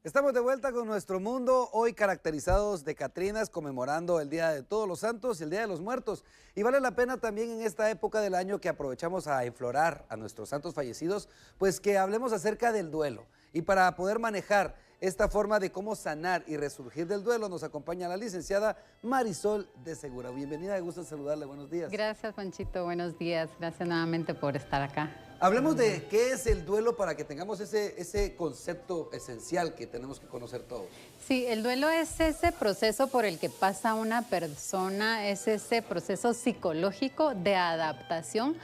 Estamos de vuelta con nuestro mundo, hoy caracterizados de catrinas, conmemorando el Día de Todos los Santos y el Día de los Muertos. Y vale la pena también en esta época del año que aprovechamos a enflorar a nuestros santos fallecidos, pues que hablemos acerca del duelo. Y para poder manejar esta forma de cómo sanar y resurgir del duelo, nos acompaña la licenciada Marisol de Segura. Bienvenida, me gusta saludarle, buenos días. Gracias, Panchito, buenos días. Gracias nuevamente por estar acá. Hablemos de qué es el duelo para que tengamos ese concepto esencial que tenemos que conocer todos. Sí, el duelo es ese proceso por el que pasa una persona, es ese proceso psicológico de adaptación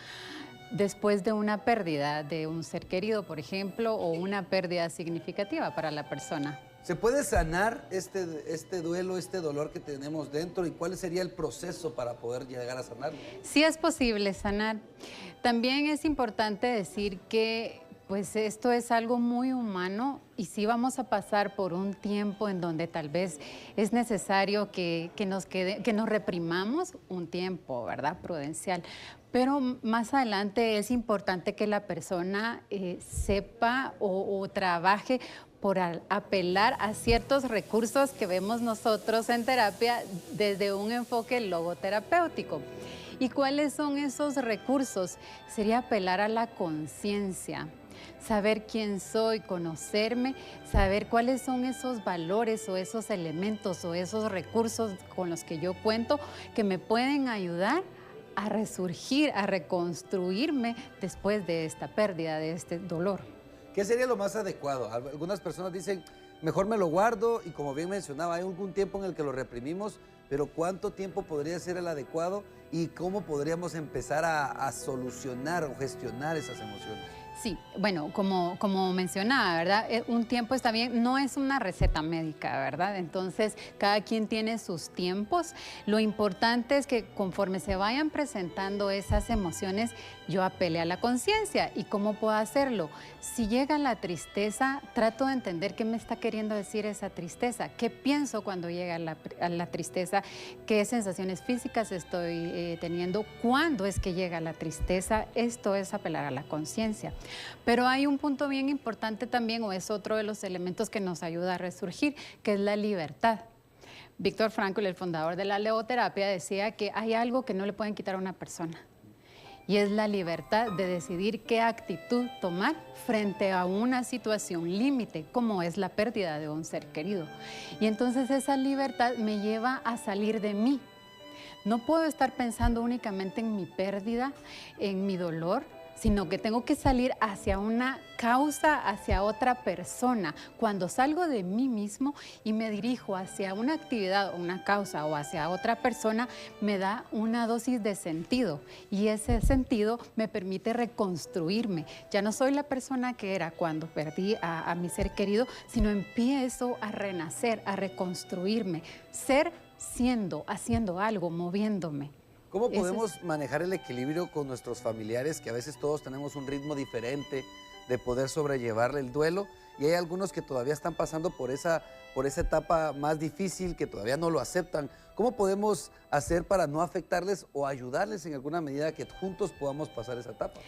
después de una pérdida de un ser querido, por ejemplo, o una pérdida significativa para la persona. ¿Se puede sanar este duelo, este dolor que tenemos dentro y cuál sería el proceso para poder llegar a sanarlo? Sí es posible sanar. También es importante decir que pues esto es algo muy humano y sí vamos a pasar por un tiempo en donde tal vez es necesario que nos reprimamos un tiempo, ¿verdad? Prudencial. Pero más adelante es importante que la persona sepa o trabaje por apelar a ciertos recursos que vemos nosotros en terapia desde un enfoque logoterapéutico. ¿Y cuáles son esos recursos? Sería apelar a la conciencia, saber quién soy, conocerme, saber cuáles son esos valores o esos elementos o esos recursos con los que yo cuento que me pueden ayudar a resurgir, a reconstruirme después de esta pérdida, de este dolor. ¿Qué sería lo más adecuado? Algunas personas dicen, mejor me lo guardo y como bien mencionaba, hay algún tiempo en el que lo reprimimos, pero ¿cuánto tiempo podría ser el adecuado y cómo podríamos empezar a solucionar o gestionar esas emociones? Sí, bueno, como mencionaba, ¿verdad? Un tiempo está bien, no es una receta médica, ¿verdad? Entonces, cada quien tiene sus tiempos. Lo importante es que conforme se vayan presentando esas emociones, yo apele a la conciencia. ¿Y cómo puedo hacerlo? Si llega la tristeza, trato de entender qué me está queriendo decir esa tristeza. ¿Qué pienso cuando llega la tristeza? ¿Qué sensaciones físicas estoy teniendo? ¿Cuándo es que llega la tristeza? Esto es apelar a la conciencia. Pero hay un punto bien importante también, o es otro de los elementos que nos ayuda a resurgir, que es la libertad. Viktor Frankl, el fundador de la logoterapia, decía que hay algo que no le pueden quitar a una persona, y es la libertad de decidir qué actitud tomar frente a una situación límite, como es la pérdida de un ser querido. Y entonces esa libertad me lleva a salir de mí. No puedo estar pensando únicamente en mi pérdida, en mi dolor, sino que tengo que salir hacia una causa, hacia otra persona. Cuando salgo de mí mismo y me dirijo hacia una actividad, una causa o hacia otra persona, me da una dosis de sentido y ese sentido me permite reconstruirme. Ya no soy la persona que era cuando perdí a mi ser querido, sino empiezo a renacer, a reconstruirme, ser siendo, haciendo algo, moviéndome. ¿Cómo podemos manejar el equilibrio con nuestros familiares, que a veces todos tenemos un ritmo diferente de poder sobrellevar el duelo? Y hay algunos que todavía están pasando por esa etapa más difícil, que todavía no lo aceptan. ¿Cómo podemos hacer para no afectarles o ayudarles en alguna medida que juntos podamos pasar esa etapa?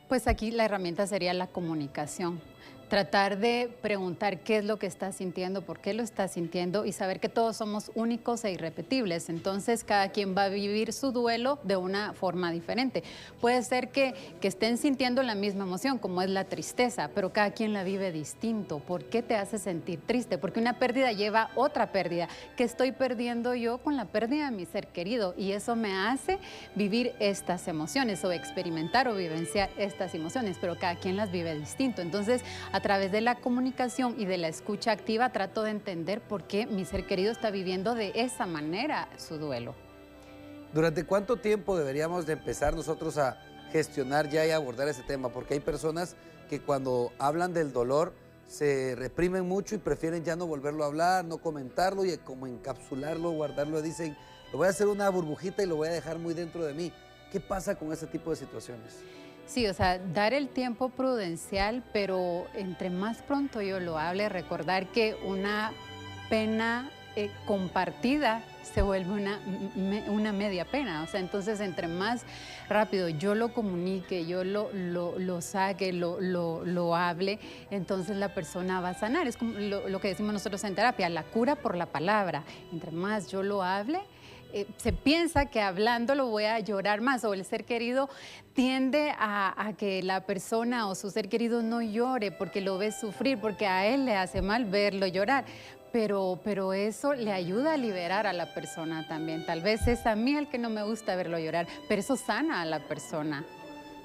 Pues aquí la herramienta sería la comunicación. Tratar de preguntar qué es lo que está sintiendo, por qué lo está sintiendo y saber que todos somos únicos e irrepetibles. Entonces, cada quien va a vivir su duelo de una forma diferente. Puede ser que estén sintiendo la misma emoción, como es la tristeza, pero cada quien la vive distinto. ¿Por qué te hace sentir triste? Porque una pérdida lleva otra pérdida. ¿Qué estoy perdiendo yo con la pérdida de mi ser querido? Y eso me hace vivir estas emociones o experimentar o vivenciar estas emociones, pero cada quien las vive distinto. Entonces, a través de la comunicación y de la escucha activa, trato de entender por qué mi ser querido está viviendo de esa manera su duelo. ¿Durante cuánto tiempo deberíamos de empezar nosotros a gestionar ya y abordar ese tema? Porque hay personas que cuando hablan del dolor se reprimen mucho y prefieren ya no volverlo a hablar, no comentarlo y como encapsularlo, guardarlo, dicen, lo voy a hacer una burbujita y lo voy a dejar muy dentro de mí. ¿Qué pasa con ese tipo de situaciones? Sí, o sea, dar el tiempo prudencial, pero entre más pronto yo lo hable, recordar que una pena compartida se vuelve una media pena. O sea, entonces entre más rápido yo lo comunique, yo lo saque, lo hable, entonces la persona va a sanar. Es como lo que decimos nosotros en terapia, la cura por la palabra. Entre más yo lo hable, se piensa que hablando lo voy a llorar más, o el ser querido tiende a que la persona o su ser querido no llore porque lo ve sufrir, porque a él le hace mal verlo llorar. Pero eso le ayuda a liberar a la persona también. Tal vez es a mí el que no me gusta verlo llorar, pero eso sana a la persona.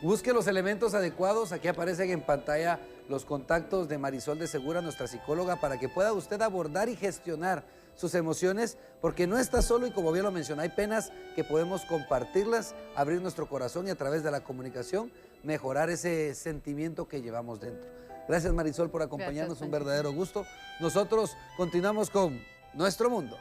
Busque los elementos adecuados. Aquí aparecen en pantalla los contactos de Marisol de Segura, nuestra psicóloga, para que pueda usted abordar y gestionar sus emociones, porque no está solo y como bien lo menciona, hay penas que podemos compartirlas, abrir nuestro corazón y a través de la comunicación mejorar ese sentimiento que llevamos dentro. Gracias Marisol por acompañarnos, un verdadero gusto. Nosotros continuamos con Nuestro Mundo.